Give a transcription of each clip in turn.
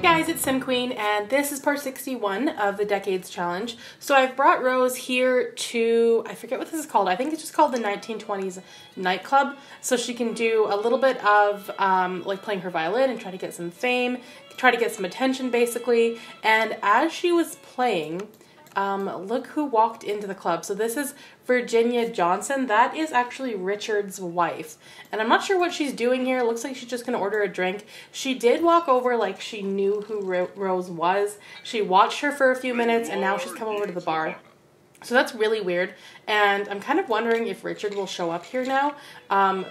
Guys, it's SimQueen, and this is part 61 of the Decades Challenge. So I've brought Rose here to, I forget what this is called, I think it's just called the 1920s nightclub, so she can do a little bit of like playing her violin and try to get some fame, try to get some attention basically. And as she was playing, look who walked into the club. So this is Virginia Johnson. That is actually Richard's wife. And I'm not sure what she's doing here. It looks like she's just going to order a drink. She did walk over like she knew who Rose was. She watched her for a few minutes and now she's come over to the bar. So that's really weird. And I'm kind of wondering if Richard will show up here now.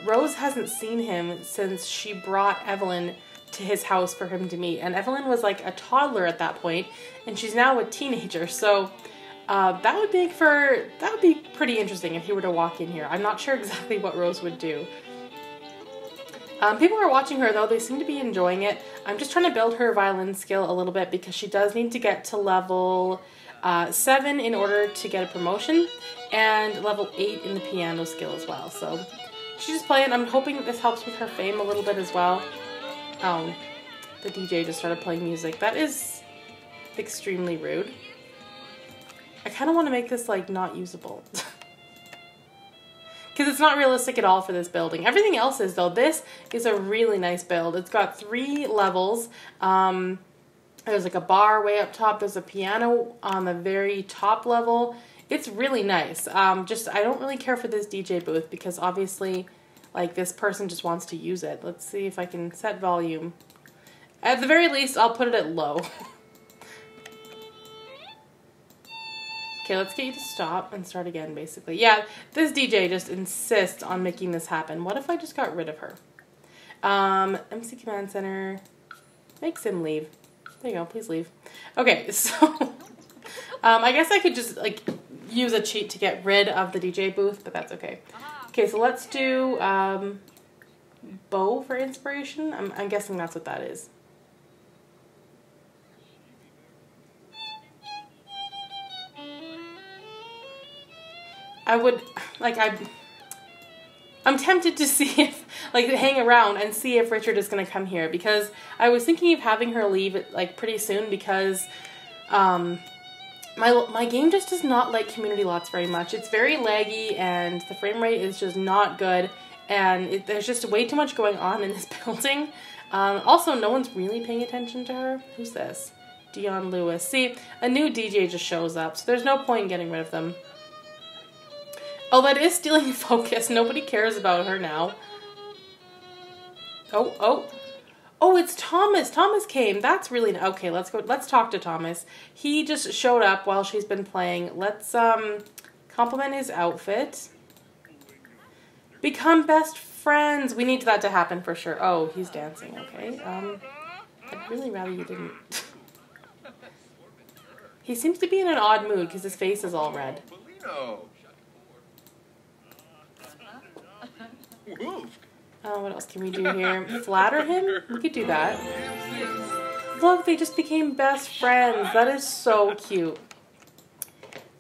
Rose hasn't seen him since she brought Evelyn to his house for him to meet, and Evelyn was like a toddler at that point and she's now a teenager, so that would be pretty interesting if he were to walk in here. I'm not sure exactly what Rose would do. People are watching her though, they seem to be enjoying it. I'm just trying to build her violin skill a little bit because she does need to get to level 7 in order to get a promotion, and level 8 in the piano skill as well. So she's just playing. I'm hoping that this helps with her fame a little bit as well. Oh, the DJ just started playing music. That is extremely rude. I kind of want to make this like not usable. Because it's not realistic at all for this building. Everything else is though. This is a really nice build. It's got 3 levels. There's like a bar way up top. There's a piano on the very top level. It's really nice. I don't really care for this DJ booth because obviously like this person just wants to use it. Let's see if I can set volume. At the very least, I'll put it at low. Okay, let's get you to stop and start again, basically. Yeah, this DJ just insists on making this happen. What if I just got rid of her? MC Command Center. Make Sim leave. There you go, please leave. Okay, so I guess I could just like use a cheat to get rid of the DJ booth, but that's okay. Okay, so let's do bow for inspiration. I'm guessing that's what that is. I'm tempted to see if, like, hang around and see if Richard is going to come here, because I was thinking of having her leave, like, pretty soon, because my game just does not like community lots very much. It's very laggy and the frame rate is just not good, and there's just way too much going on in this building. Also, no one's really paying attention to her. Who's this? Dion Lewis. See, a new DJ just shows up, so there's no point in getting rid of them. Oh, that is stealing focus. Nobody cares about her now. Oh, it's Thomas. Thomas came. That's really... Okay, let's go. Let's talk to Thomas. He just showed up while she's been playing. Let's compliment his outfit. Become best friends. We need that to happen for sure. Oh, he's dancing. Okay. I'd really rather you didn't. He seems to be in an odd mood because his face is all red. What else can we do here? Flatter him? We could do that. Look, they just became best friends. That is so cute.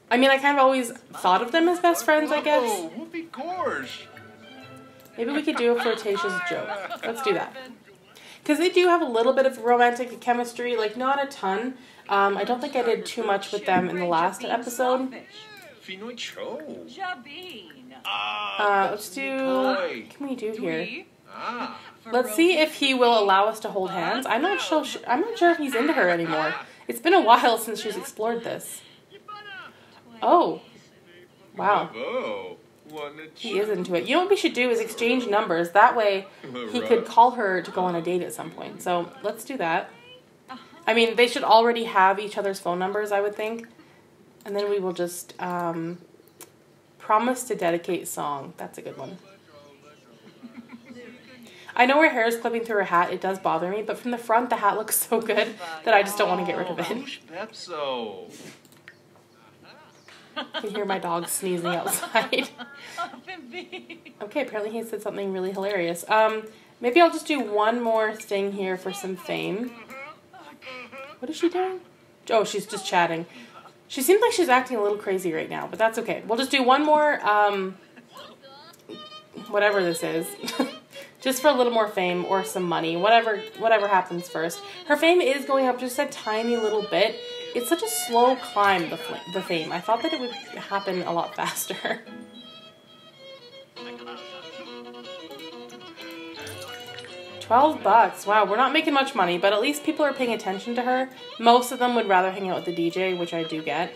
I mean, I kind of always thought of them as best friends, I guess. Maybe we could do a flirtatious joke. Let's do that. Because they do have a little bit of romantic chemistry, like not a ton. I don't think I did too much with them in the last episode. Let's do... What can we do here? Let's see if he will allow us to hold hands. I'm not sure if he's into her anymore. It's been a while since she's explored this. Oh. Wow. He is into it. You know what we should do is exchange numbers. That way he could call her to go on a date at some point. So let's do that. I mean, they should already have each other's phone numbers, I would think. And then we will just... promise to dedicate song. That's a good one. I know her hair is clipping through her hat. It does bother me, but from the front, the hat looks so good that I just don't want to get rid of it. I can hear my dog sneezing outside. Okay, apparently he said something really hilarious. Maybe I'll just do one more thing here for some fame. What is she doing? Oh, she's just chatting. She seems like she's acting a little crazy right now, but that's okay. We'll just do one more, whatever this is. Just for a little more fame or some money, whatever happens first. Her fame is going up just a tiny little bit. It's such a slow climb, the fame. I thought that it would happen a lot faster. $12. Wow, we're not making much money, but at least people are paying attention to her. Most of them would rather hang out with the DJ, which I do get.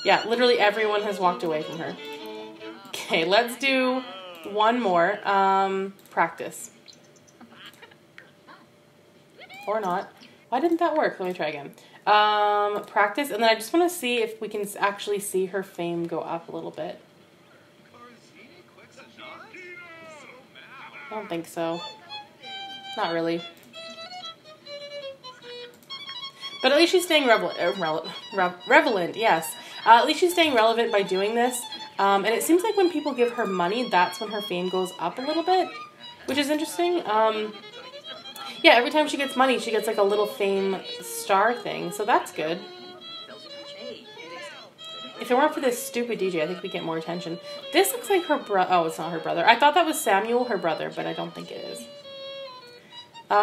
Yeah, literally everyone has walked away from her. Okay, let's do one more. Practice. Or not. Why didn't that work? Let me try again. Practice, and then I just want to see if we can actually see her fame go up a little bit. I don't think so. Not really. But at least she's staying relevant, yes. At least she's staying relevant by doing this. And it seems like when people give her money, that's when her fame goes up a little bit, which is interesting. Yeah, every time she gets money, she gets like a little fame star thing, so that's good. If it weren't for this stupid DJ, I think we'd get more attention. This looks like her brother. Oh, it's not her brother. I thought that was Samuel, her brother, but I don't think it is.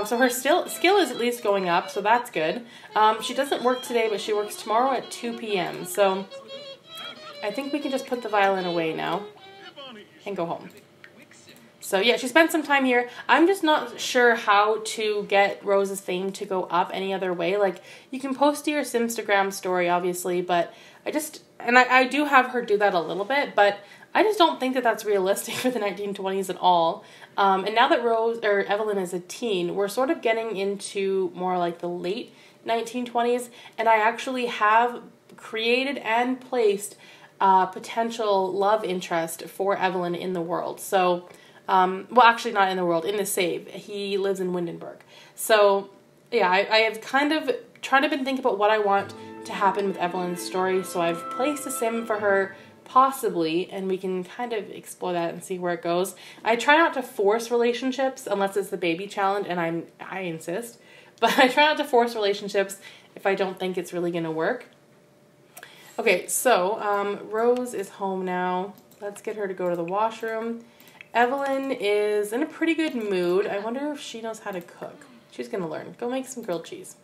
So her skill is at least going up, so that's good. She doesn't work today, but she works tomorrow at 2 p.m. So I think we can just put the violin away now and go home. So yeah, she spent some time here. I'm just not sure how to get Rose's fame to go up any other way. Like, you can post to your Simstagram story, obviously, but I do have her do that a little bit, but I just don't think that that's realistic for the 1920s at all. And now that Evelyn is a teen, we're sort of getting into more like the late 1920s, and I actually have created and placed potential love interest for Evelyn in the world. So, well, actually not in the world, in the save. He lives in Windenburg. So, yeah, I have kind of tried to think about what I want to happen with Evelyn's story. So I've placed a sim for her, possibly, and we can kind of explore that and see where it goes. I try not to force relationships unless it's the baby challenge, and I insist. But I try not to force relationships if I don't think it's really going to work. Okay, so Rose is home now. Let's get her to go to the washroom. Evelyn is in a pretty good mood. I wonder if she knows how to cook. She's going to learn. Go make some grilled cheese.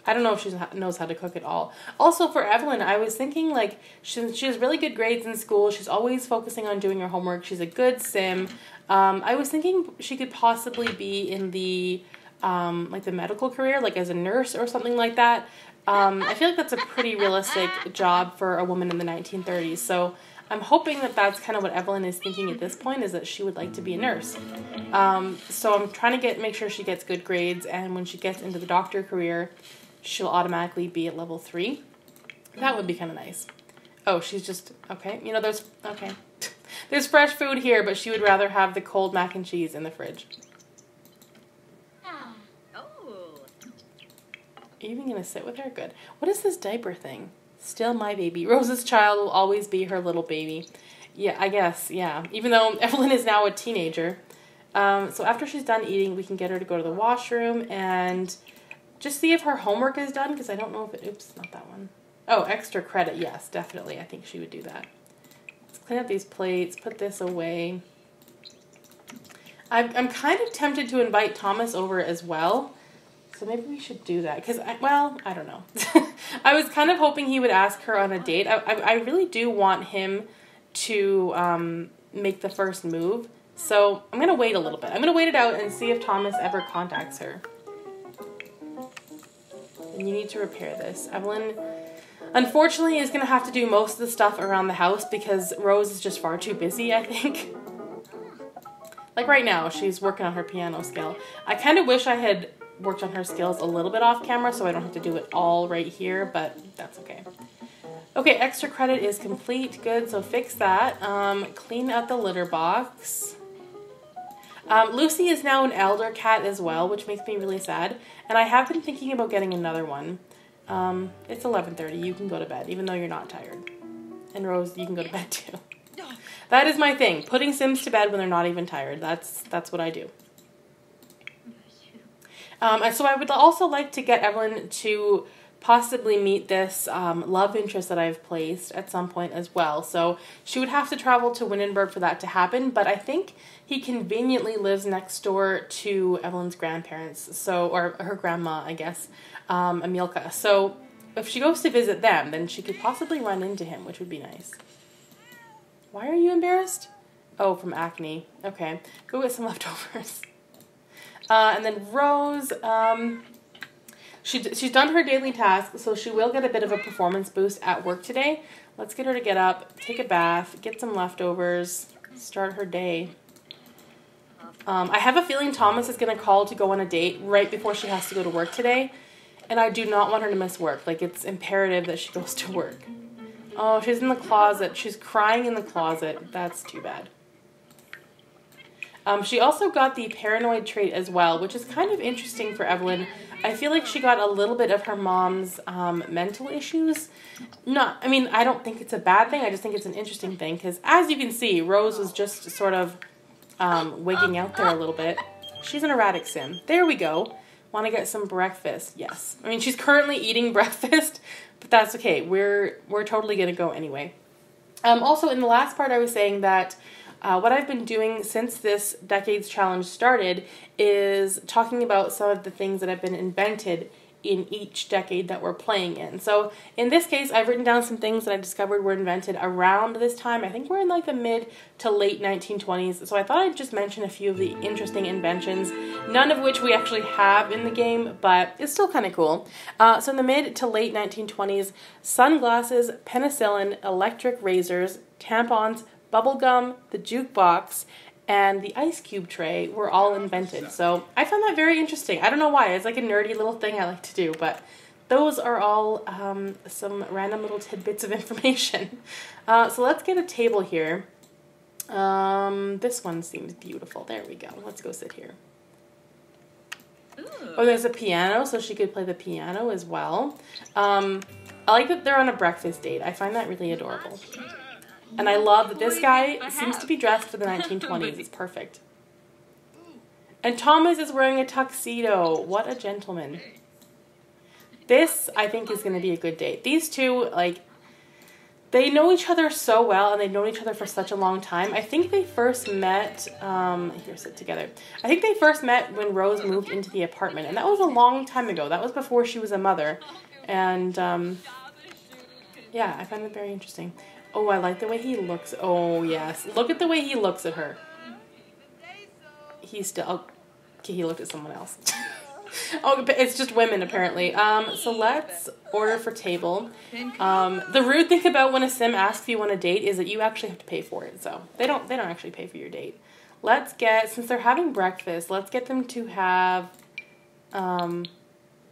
I don't know if she knows how to cook at all. Also, for Evelyn, I was thinking, like, she has really good grades in school. She's always focusing on doing her homework. She's a good sim. I was thinking she could possibly be in the, like, the medical career, like as a nurse or something like that. I feel like that's a pretty realistic job for a woman in the 1930s. So I'm hoping that that's kind of what Evelyn is thinking at this point, is that she would like to be a nurse. So I'm trying to make sure she gets good grades, and when she gets into the doctor career, she'll automatically be at level 3. That would be kind of nice. Oh, she's just, okay. You know, there's fresh food here, but she would rather have the cold mac and cheese in the fridge. Are you even going to sit with her? Good. What is this diaper thing? Still my baby. Rose's child will always be her little baby. Yeah, I guess, yeah. Even though Evelyn is now a teenager. So after she's done eating, we can get her to go to the washroom and just see if her homework is done, because I don't know if it... Oops, not that one. Oh, extra credit. Yes, definitely. I think she would do that. Let's clean up these plates. Put this away. I'm kind of tempted to invite Thomas over as well. So maybe we should do that. Because, well, I don't know. I was kind of hoping he would ask her on a date. I really do want him to make the first move. So I'm going to wait a little bit. I'm going to wait it out and see if Thomas ever contacts her. And you need to repair this. Evelyn, unfortunately, is going to have to do most of the stuff around the house because Rose is just far too busy, I think. Like right now, she's working on her piano skill. I kind of wish I had worked on her skills a little bit off camera so I don't have to do it all right here, but that's okay. Okay, extra credit is complete. Good, so fix that. Clean out the litter box. Lucy is now an elder cat as well, which makes me really sad. And I have been thinking about getting another one. It's 11:30. You can go to bed, even though you're not tired. And Rose, you can go to bed too. That is my thing. Putting Sims to bed when they're not even tired. That's what I do. And so I would also like to get Evelyn to possibly meet this love interest that I've placed at some point as well. So she would have to travel to Windenburg for that to happen, but I think he conveniently lives next door to Evelyn's grandparents, so, or her grandma, I guess, Emilka. So if she goes to visit them, then she could possibly run into him, which would be nice. Why are you embarrassed? Oh, from acne. Okay, go get some leftovers. And then Rose, she's done her daily task, so she will get a bit of a performance boost at work today. Let's get her to get up, take a bath, get some leftovers, start her day. I have a feeling Thomas is going to call to go on a date right before she has to go to work today, and I do not want her to miss work. Like, it's imperative that she goes to work. Oh, she's in the closet. She's crying in the closet. That's too bad. She also got the paranoid trait as well, which is kind of interesting for Evelyn. I feel like she got a little bit of her mom's mental issues. I mean, I don't think it's a bad thing. I just think it's an interesting thing because, as you can see, Rose was just sort of wigging out there a little bit. She's an erratic sim. There we go. Want to get some breakfast? Yes. I mean, she's currently eating breakfast, but that's okay. We're totally going to go anyway. Also, in the last part, I was saying that what I've been doing since this Decades Challenge started is talking about some of the things that have been invented in each decade that we're playing in. So in this case, I've written down some things that I discovered were invented around this time. I think we're in like the mid to late 1920s. So I thought I'd just mention a few of the interesting inventions, none of which we actually have in the game, but it's still kind of cool. So in the mid to late 1920s, sunglasses, penicillin, electric razors, tampons, bubblegum, the jukebox, and the ice cube tray were all invented. So I found that very interesting. I don't know why. It's like a nerdy little thing I like to do, but those are all some random little tidbits of information. So let's get a table here. This one seems beautiful. There we go. Let's go sit here. Oh, there's a piano, so she could play the piano as well. I like that they're on a breakfast date. I find that really adorable. And I love that this guy seems to be dressed for the 1920s. It's perfect. And Thomas is wearing a tuxedo. What a gentleman. This, I think, is going to be a good date. These two, like, they know each other so well, and they've known each other for such a long time. I think they first met, here, sit together. I think they first met when Rose moved into the apartment, and that was a long time ago. That was before she was a mother. And, yeah, I find it very interesting. Oh, I like the way he looks. Oh, yes. Look at the way he looks at her. He's still... Okay, he looked at someone else. Oh, but it's just women, apparently. So let's order for table. The rude thing about when a sim asks you on a date is that you actually have to pay for it. So they don't actually pay for your date. Let's get... Since they're having breakfast, let's get them to have...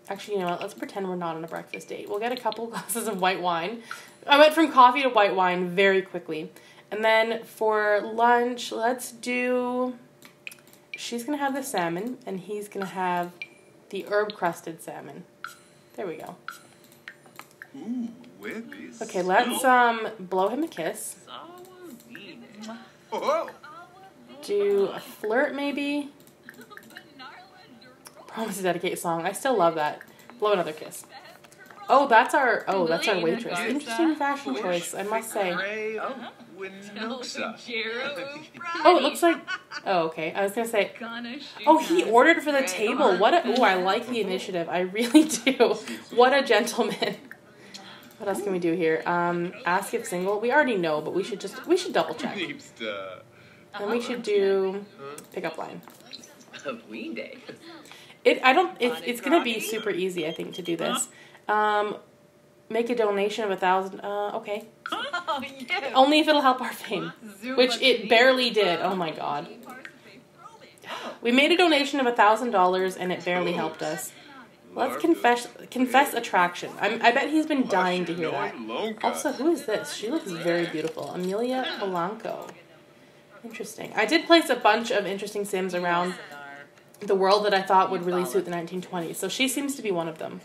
Actually, you know what? Let's pretend we're not on a breakfast date. We'll get a couple glasses of white wine. I went from coffee to white wine very quickly. And then for lunch, let's do... She's going to have the salmon, and he's going to have the herb-crusted salmon. There we go. Okay, let's blow him a kiss. Do a flirt, maybe? Promise to Dedicate song. I still love that. Blow another kiss. Oh, that's our waitress. Interesting fashion choice, I must say. Oh, it looks like... Oh, okay. I was going to say... Oh, he ordered for the table. What a... Oh, I like the initiative. I really do. What a gentleman. What else can we do here? Ask if single. We already know, but we should double check. And we should do pickup line. It's going to be super easy, I think, to do this. Make a donation of $1,000. Okay. Only if it'll help our fame, which it barely did. Oh my god. We made a donation of $1,000 and it barely helped us. Let's confess attraction. I bet he's been dying to hear that. Also, who is this? She looks very beautiful. Amelia Polanco. Interesting. I did place a bunch of interesting sims around the world that I thought would really suit the 1920s. So she seems to be one of them.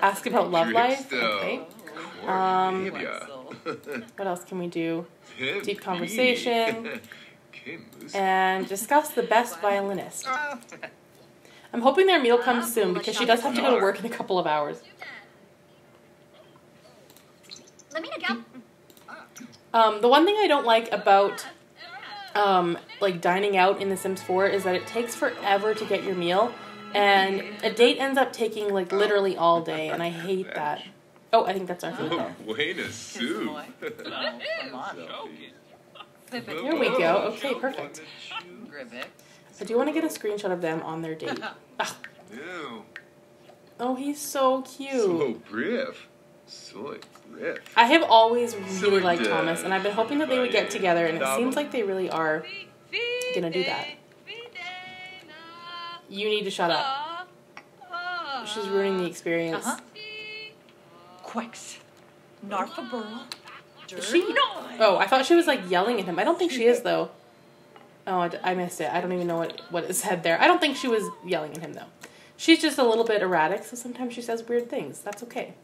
Ask about love life. Okay. What else can we do? Deep conversation. And discuss the best violinist. I'm hoping their meal comes soon because she does have to go to work in a couple of hours. The one thing I don't like about like dining out in The Sims 4 is that it takes forever to get your meal, and a date ends up taking like literally all day, and I hate that. Oh, I think that's our food. Way to soup. There we go. Okay, perfect. I do want to get a screenshot of them on their date. Ah. Oh, he's so cute. So brief. So brief. I have always really liked Thomas, and I've been hoping that they would get together, and it seems like they really are gonna do that. You need to shut up. She's ruining the experience. Quex. Narfa Is she? Oh, I thought she was like yelling at him. I don't think she is though. Oh, I missed it. I don't even know what it said there. I don't think she was yelling at him though. She's just a little bit erratic, so sometimes she says weird things. That's okay.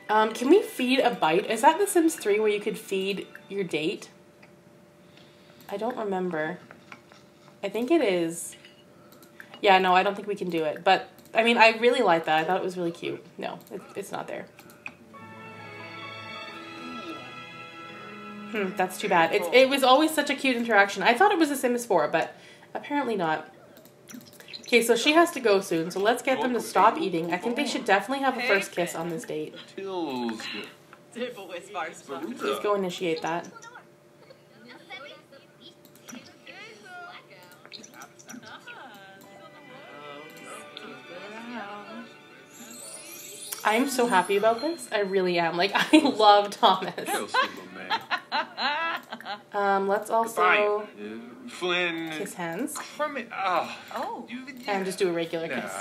Can we feed a bite? Is that The Sims 3 where you could feed your date? I don't remember. I think it is. Yeah, no, I don't think we can do it. But, I mean, I really like that. I thought it was really cute. No, it's not there. That's too bad. It was always such a cute interaction. I thought it was The Sims 4, but apparently not. Okay, so she has to go soon, so let's get them to stop eating. I think they should definitely have a first kiss on this date. Please go initiate that. I'm so happy about this. I really am. Like, I love Thomas. Let's also kiss hands. And just do a regular kiss.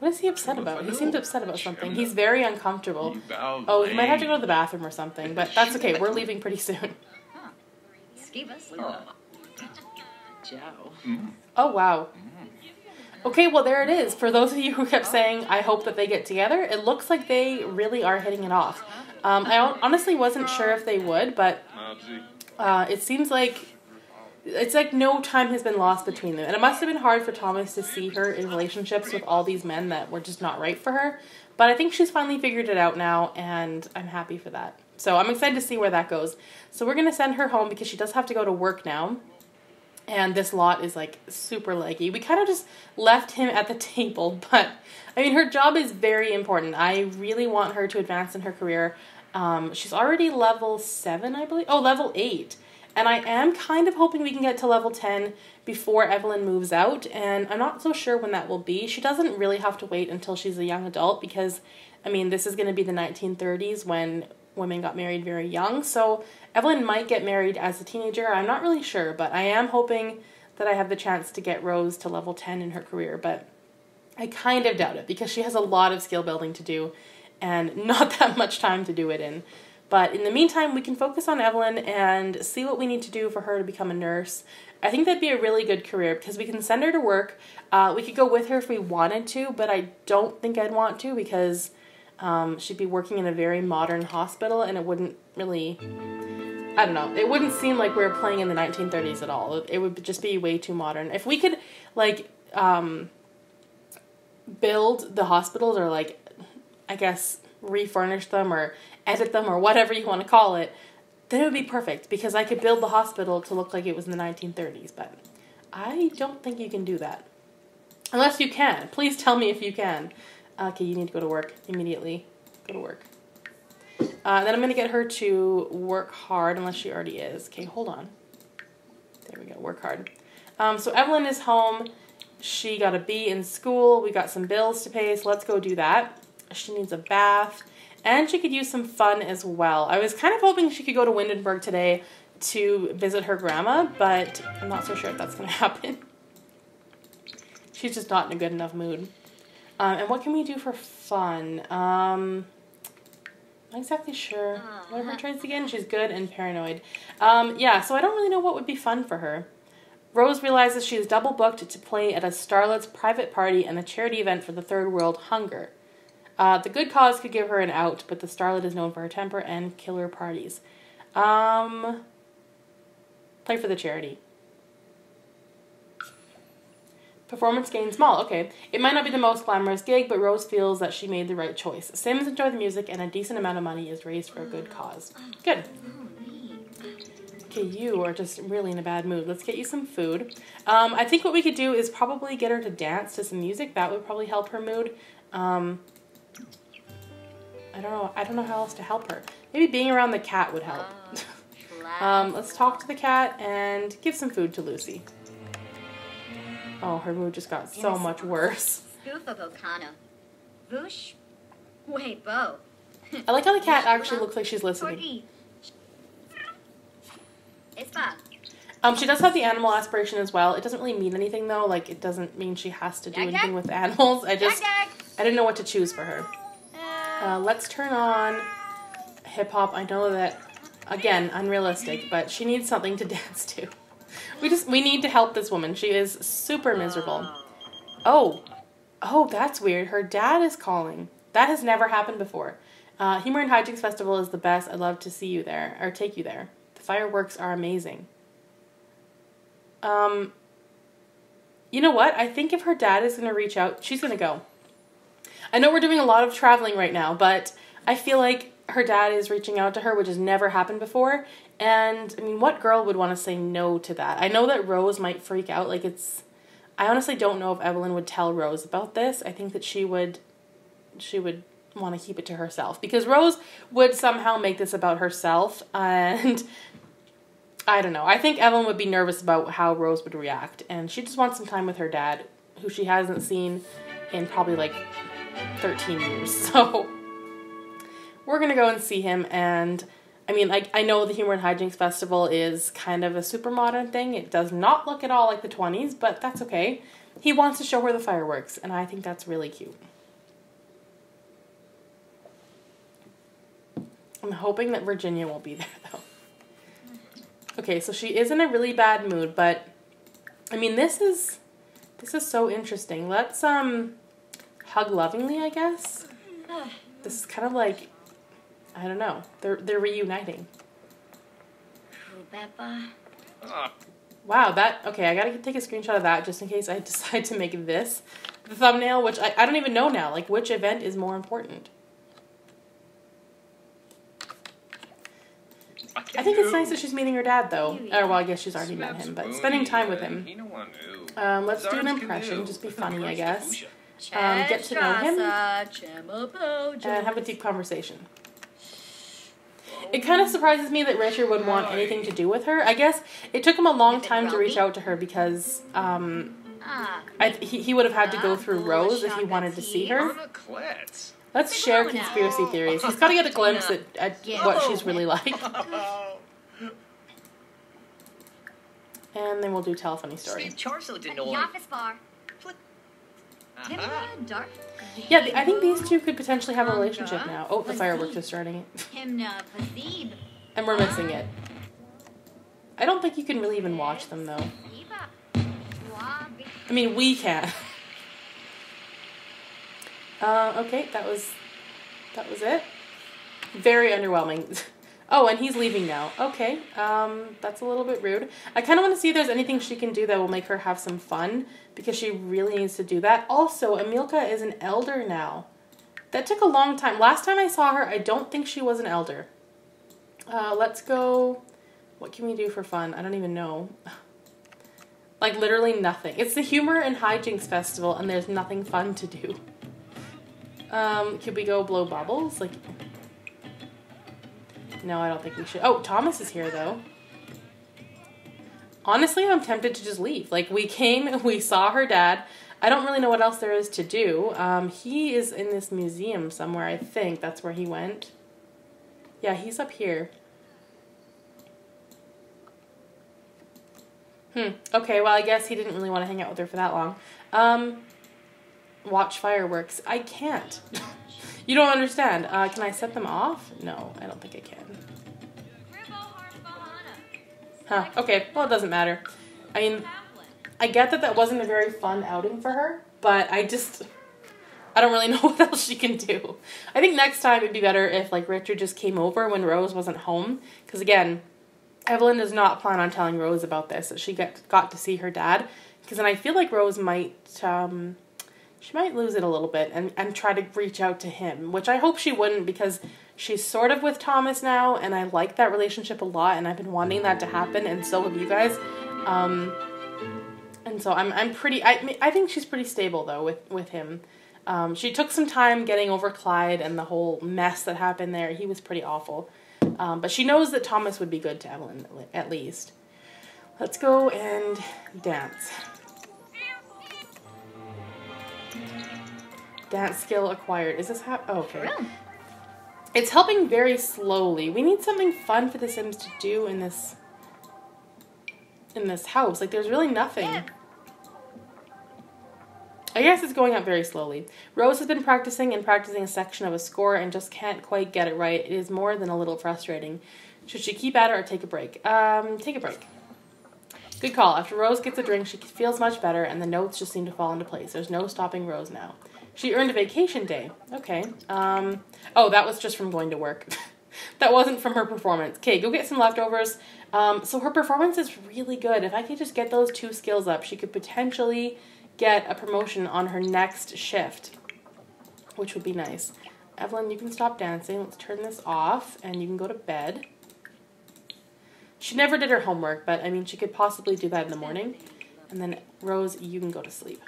What is he upset about? He seems upset about something. He's very uncomfortable. Oh, he might have to go to the bathroom or something, but that's okay. We're leaving pretty soon. Oh, wow. Okay, well, there it is. For those of you who kept saying, I hope that they get together, it looks like they really are hitting it off. I honestly wasn't sure if they would, but it seems like it's like no time has been lost between them. And it must have been hard for Thomas to see her in relationships with all these men that were just not right for her. But I think she's finally figured it out now, and I'm happy for that. So I'm excited to see where that goes. So we're going to send her home because she does have to go to work now. And this lot is like super leggy. We kind of just left him at the table, but I mean, her job is very important. I really want her to advance in her career. She's already level 7, I believe. Oh, level 8. And I am kind of hoping we can get to level 10 before Evelyn moves out. And I'm not so sure when that will be. She doesn't really have to wait until she's a young adult because, I mean, this is going to be the 1930s when women got married very young. So Evelyn might get married as a teenager. I'm not really sure, but I am hoping that I have the chance to get Rose to level 10 in her career. But I kind of doubt it because she has a lot of skill building to do and not that much time to do it in. But in the meantime, we can focus on Evelyn and see what we need to do for her to become a nurse. I think that'd be a really good career because we can send her to work. We could go with her if we wanted to, but I don't think I'd want to because she'd be working in a very modern hospital and it wouldn't really, I don't know, it wouldn't seem like we were playing in the 1930s at all. It would just be way too modern. If we could, like, build the hospitals or, like, I guess, refurnish them or edit them or whatever you want to call it, then it would be perfect because I could build the hospital to look like it was in the 1930s, but I don't think you can do that. Unless you can. Please tell me if you can. Okay, you need to go to work immediately. Go to work. Then I'm going to get her to work hard unless she already is. Okay, hold on. There we go, work hard. So Evelyn is home. She got a B in school. We got some bills to pay, so let's go do that. She needs a bath. And she could use some fun as well. I was kind of hoping she could go to Windenburg today to visit her grandma, but I'm not so sure if that's going to happen. She's just not in a good enough mood. And what can we do for fun? Not exactly sure. What are her traits again? She's good and paranoid. Yeah, so I don't really know what would be fun for her. Rose realizes she is double booked to play at a starlet's private party and a charity event for the Third World Hunger. The good cause could give her an out, but the starlet is known for her temper and killer parties. Play for the charity. Performance gain small. Okay. It might not be the most glamorous gig, but Rose feels that she made the right choice. Sims enjoy the music, and a decent amount of money is raised for a good cause. Good. Okay, you are just really in a bad mood. Let's get you some food. I think what we could do is probably get her to dance to some music. That would probably help her mood. I don't know how else to help her. Maybe being around the cat would help. Let's talk to the cat and give some food to Lucy. Oh, her mood just got so much worse. I like how the cat actually looks like she's listening. She does have the animal aspiration as well. It doesn't really mean anything though. Like, it doesn't mean she has to do anything with animals. I didn't know what to choose for her. Let's turn on hip hop. I know that, again, unrealistic, but she needs something to dance to. We need to help this woman. She is super miserable. Oh, that's weird. Her dad is calling. That has never happened before. Humor and Hijinks Festival is the best. I'd love to see you there, or take you there. The fireworks are amazing. You know what? I think if her dad is going to reach out, she's going to go. I know we're doing a lot of traveling right now, but I feel like her dad is reaching out to her, which has never happened before. And, I mean, what girl would want to say no to that? I know that Rose might freak out. Like, I honestly don't know if Evelyn would tell Rose about this. I think that she would want to keep it to herself. Because Rose would somehow make this about herself. And I don't know. I think Evelyn would be nervous about how Rose would react. And she just wants some time with her dad, who she hasn't seen in probably, like, 13 years. So we're going to go and see him. And, I mean, I know the Humor and Hijinks Festival is kind of a super modern thing. It does not look at all like the 20s, but that's okay. He wants to show her the fireworks, and I think that's really cute. I'm hoping that Virginia won't be there, though. Okay, so she is in a really bad mood, but, I mean, this is so interesting. Let's, hug lovingly, I guess. This is kind of like, I don't know. They're reuniting. Wow, okay, I gotta take a screenshot of that just in case I decide to make this the thumbnail, which I don't even know now. Like, which event is more important? I think it's nice that she's meeting her dad, though. Or, well, I guess she's already met him, but spending time with him. Let's do an impression. Just be funny, I guess. Get to know him and have a deep conversation. It kind of surprises me that Richard would want anything to do with her. I guess it took him a long time to reach out to her because he would have had to go through Rose if he wanted to see her. Let's share conspiracy theories. He's got to get a glimpse at what she's really like. And then we'll do telephony story. Yeah, I think these two could potentially have a relationship now. Oh, the fireworks are starting. And we're missing it. I don't think you can really even watch them, though. I mean, we can. Okay, that was it. Very underwhelming. Oh, and he's leaving now. Okay, that's a little bit rude. I kind of want to see if there's anything she can do that will make her have some fun, because she really needs to do that. Also, Emilka is an elder now. That took a long time. Last time I saw her, I don't think she was an elder. Let's go. What can we do for fun? I don't even know. Like, literally nothing. It's the Humor and Hijinks Festival, and there's nothing fun to do. Could we go blow bubbles? Like, no, I don't think we should. Oh, Thomas is here, though. Honestly, I'm tempted to just leave. Like, we came, we saw her dad. I don't really know what else there is to do. He is in this museum somewhere, I think. That's where he went. Yeah, he's up here. Okay, well, I guess he didn't really want to hang out with her for that long. Watch fireworks. I can't. You don't understand. Can I set them off? No, I don't think I can. Huh, okay, well, it doesn't matter. I mean, I get that wasn't a very fun outing for her, but I don't really know what else she can do. I think next time it'd be better if, like, Richard just came over when Rose wasn't home. Because, again, Evelyn does not plan on telling Rose about this, that she got to see her dad. Because then I feel like Rose might, she might lose it a little bit and try to reach out to him, which I hope she wouldn't, because she's sort of with Thomas now, and I like that relationship a lot, and I've been wanting that to happen, and so have you guys. And so I'm pretty, I think she's pretty stable, though, with him. She took some time getting over Clyde and the whole mess that happened there. He was pretty awful. But she knows that Thomas would be good to Evelyn, at least. Let's go and dance. Dance skill acquired. Is this oh, okay. It's helping very slowly. We need something fun for the Sims to do in this house. Like, there's really nothing. I guess it's going up very slowly. Rose has been practicing a section of a score and just can't quite get it right. It is more than a little frustrating. Should she keep at it or take a break? Take a break. Good call. After Rose gets a drink, she feels much better, and the notes just seem to fall into place. There's no stopping Rose now. She earned a vacation day. Okay. Oh, that was just from going to work. That wasn't from her performance. Okay, go get some leftovers. So her performance is really good. If I could just get those 2 skills up, she could potentially get a promotion on her next shift, which would be nice. Evelyn, you can stop dancing. Let's turn this off, and you can go to bed. She never did her homework, but, I mean, she could possibly do that in the morning. And then, Rose, you can go to sleep.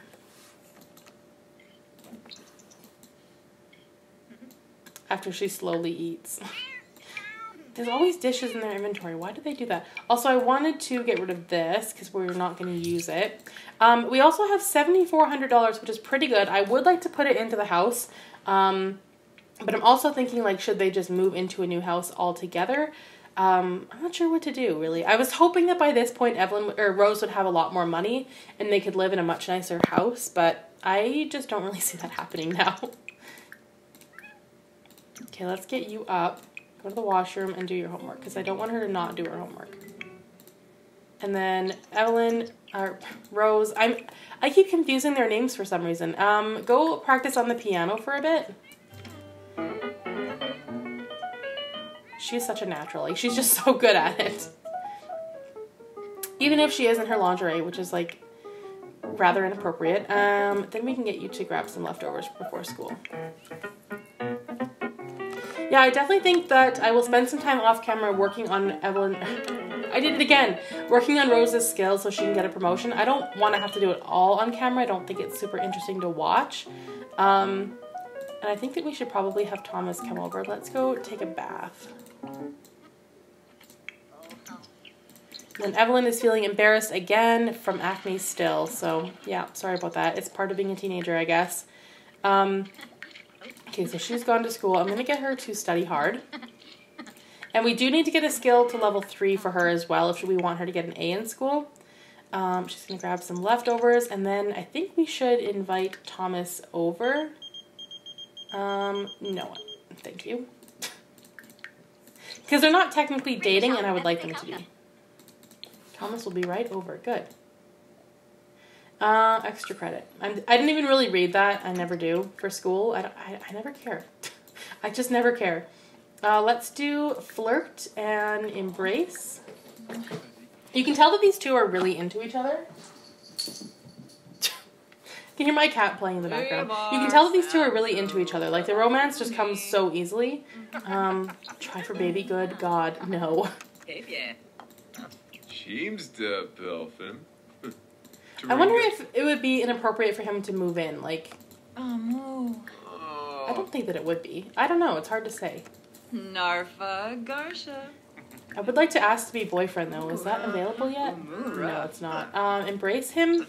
After she slowly eats. There's always dishes in their inventory. Why do they do that? Also, I wanted to get rid of this because we're not going to use it. We also have $7,400, which is pretty good. I would like to put it into the house. But I'm also thinking, like, should they just move into a new house altogether? I'm not sure what to do, really. I was hoping that by this point, Rose would have a lot more money and they could live in a much nicer house, but I just don't really see that happening now. Okay, let's get you up. Go to the washroom and do your homework, because I don't want her to not do her homework. And then Rose, I keep confusing their names for some reason. Go practice on the piano for a bit. She's such a natural. Like, she's just so good at it. Even if she is in her lingerie, which is, like, rather inappropriate. Then we can get you to grab some leftovers before school. Yeah, I definitely think that I will spend some time off camera working on Evelyn. I did it again. Working on Rose's skills so she can get a promotion. I don't want to have to do it all on camera. I don't think it's super interesting to watch. And I think that we should probably have Thomas come over. Let's go take a bath. And Evelyn is feeling embarrassed again from acne still. So, yeah, sorry about that. It's part of being a teenager, I guess. Okay, so she's gone to school. I'm going to get her to study hard. And we do need to get a skill to level 3 for her as well if we want her to get an A in school. She's going to grab some leftovers, and then I think we should invite Thomas over. No, thank you. Because they're not technically dating, and I would like them to be. Thomas will be right over. Good. Extra credit. I didn't even really read that. I never do for school. I never care. I just never care. Let's do flirt and embrace. You can tell that these two are really into each other. You can hear my cat playing in the background. You can tell that these two are really into each other. Like, the romance just comes so easily. Try for baby. Good God, no. Seems the Belfin. I wonder if it would be inappropriate for him to move in. Like, I don't think that it would be. I don't know. It's hard to say. Narfa Garsha. I would like to ask to be boyfriend, though. Is that available yet? No, it's not. Embrace him.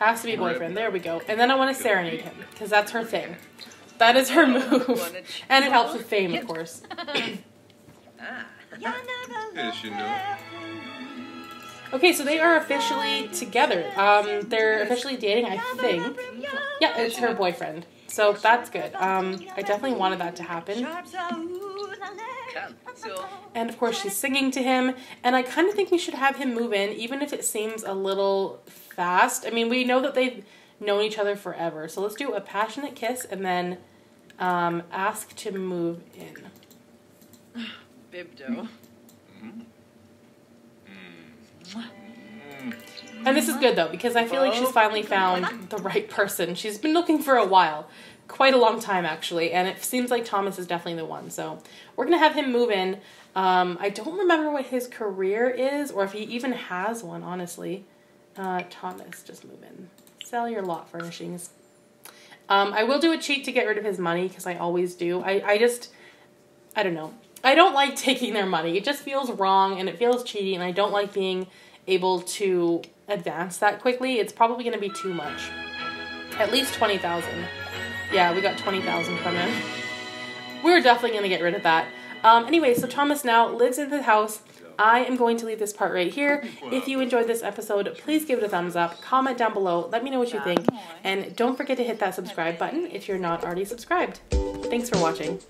Ask to be boyfriend. There we go. And then I want to serenade him, because that's her thing. That is her move. And it helps with fame, of course. Okay, so they are officially together. They're officially dating, I think. Yeah, it's her boyfriend. So that's good. I definitely wanted that to happen. And of course she's singing to him. And I kind of think we should have him move in, even if it seems a little fast. I mean, we know that they've known each other forever. So let's do a passionate kiss and then ask to move in. Bibdo. And this is good, though, because I feel like she's finally found the right person. She's been looking for a while. Quite a long time, actually. And it seems like Thomas is definitely the one. So we're going to have him move in. I don't remember what his career is, or if he even has one, honestly. Thomas, just move in. Sell your lot furnishings. I will do a cheat to get rid of his money, because I always do. I don't know. I don't like taking their money. It just feels wrong, and it feels cheating, and I don't like being able to advance that quickly. It's probably going to be too much. At least 20,000. Yeah, we got 20,000 from him. We're definitely going to get rid of that. Anyway, so Thomas now lives in the house. I am going to leave this part right here. If you enjoyed this episode, please give it a thumbs up. Comment down below. Let me know what you think. And don't forget to hit that subscribe button if you're not already subscribed. Thanks for watching.